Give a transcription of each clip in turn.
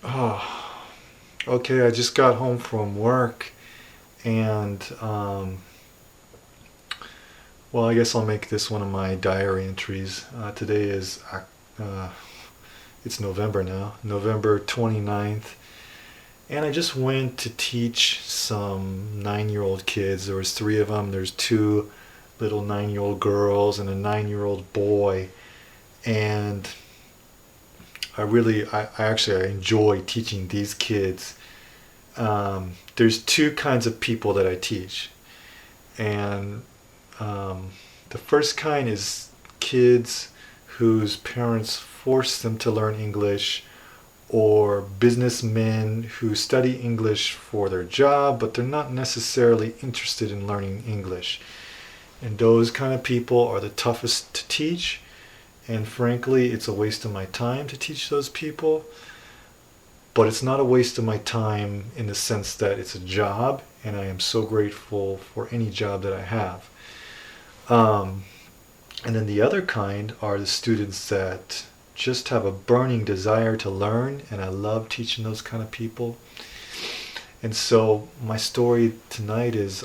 Oh, okay. I just got home from work, and well, I guess I'll make this one of my diary entries. Today is uh, it's November now, November 29th, and I just went to teach some 9-year-old kids. There was three of them. There's two little 9-year-old girls and a 9-year-old boy, and I enjoy teaching these kids. There's two kinds of people that I teach, and the first kind is kids whose parents force them to learn English, or businessmen who study English for their job, but they're not necessarily interested in learning English. And those kind of people are the toughest to teach. And frankly, it's a waste of my time to teach those people. But it's not a waste of my time in the sense that it's a job, and I am so grateful for any job that I have. Um, and then the other kind are the students that just have a burning desire to learn, and I love teaching those kind of people. And so my story tonight is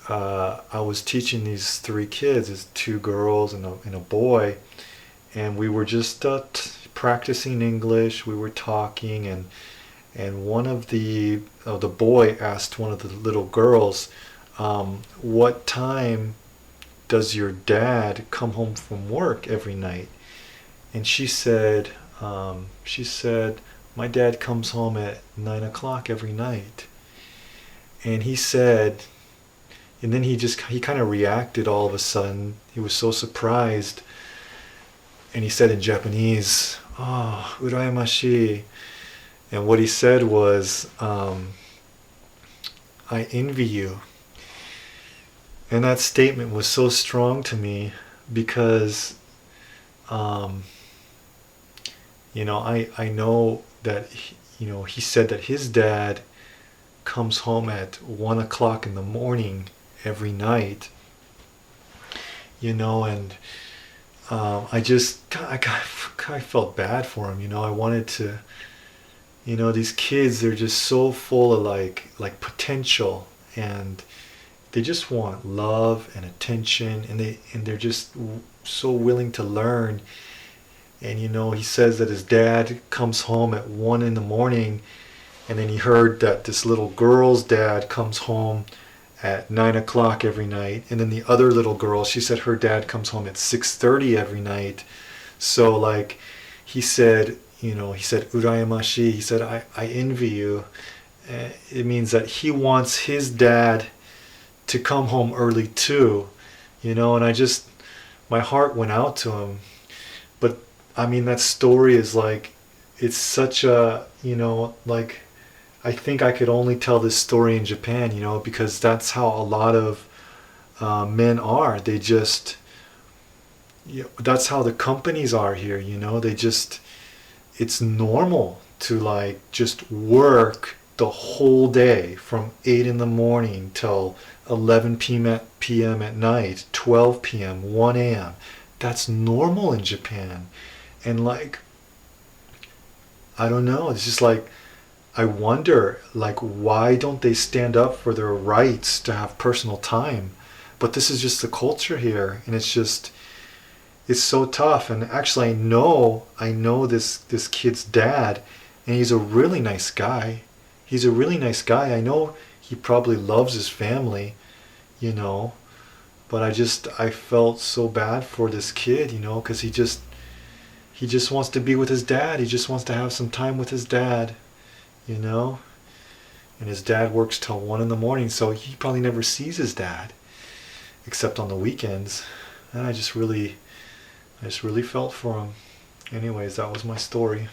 I was teaching these three kids, it's two girls and a boy, and we were just practicing English. We were talking, and one of the boy asked one of the little girls, "What time does your dad come home from work every night?" And she said, "My dad comes home at 9 o'clock every night." And he said, and then he kind of reacted all of a sudden. He was so surprised, and he said in Japanese, "Oh, urayamashi." And what he said was, "I envy you." And that statement was so strong to me because, um, I know that, he said that his dad comes home at 1 o'clock in the morning every night, and I felt bad for him. I wanted to, these kids, they're just so full of like potential, and they just want love and attention, and they're just so willing to learn. And he says that his dad comes home at 1 in the morning, and then he heard that this little girl's dad comes home at 9 o'clock every night, and then the other little girl, she said her dad comes home at 6:30 every night. So like he said urayamashi. He said I envy you. It means that he wants his dad to come home early too, and my heart went out to him. But I mean, that story is like, it's such a, like, I think I could only tell this story in Japan, because that's how a lot of men are. They just, that's how the companies are here, they just, it's normal to like just work the whole day from 8 in the morning till 11 p.m. at night, 12 p.m., 1 a.m. That's normal in Japan. And like, I don't know, it's just like, I wonder, like, why don't they stand up for their rights to have personal time? But this is just the culture here, and it's so tough. And actually, I know this kid's dad, and he's a really nice guy. He's a really nice guy. I know he probably loves his family, you know, but I felt so bad for this kid, because he just wants to be with his dad. He just wants to have some time with his dad, you know? And his dad works till 1 in the morning, so he probably never sees his dad except on the weekends. And I just really felt for him. Anyways, that was my story.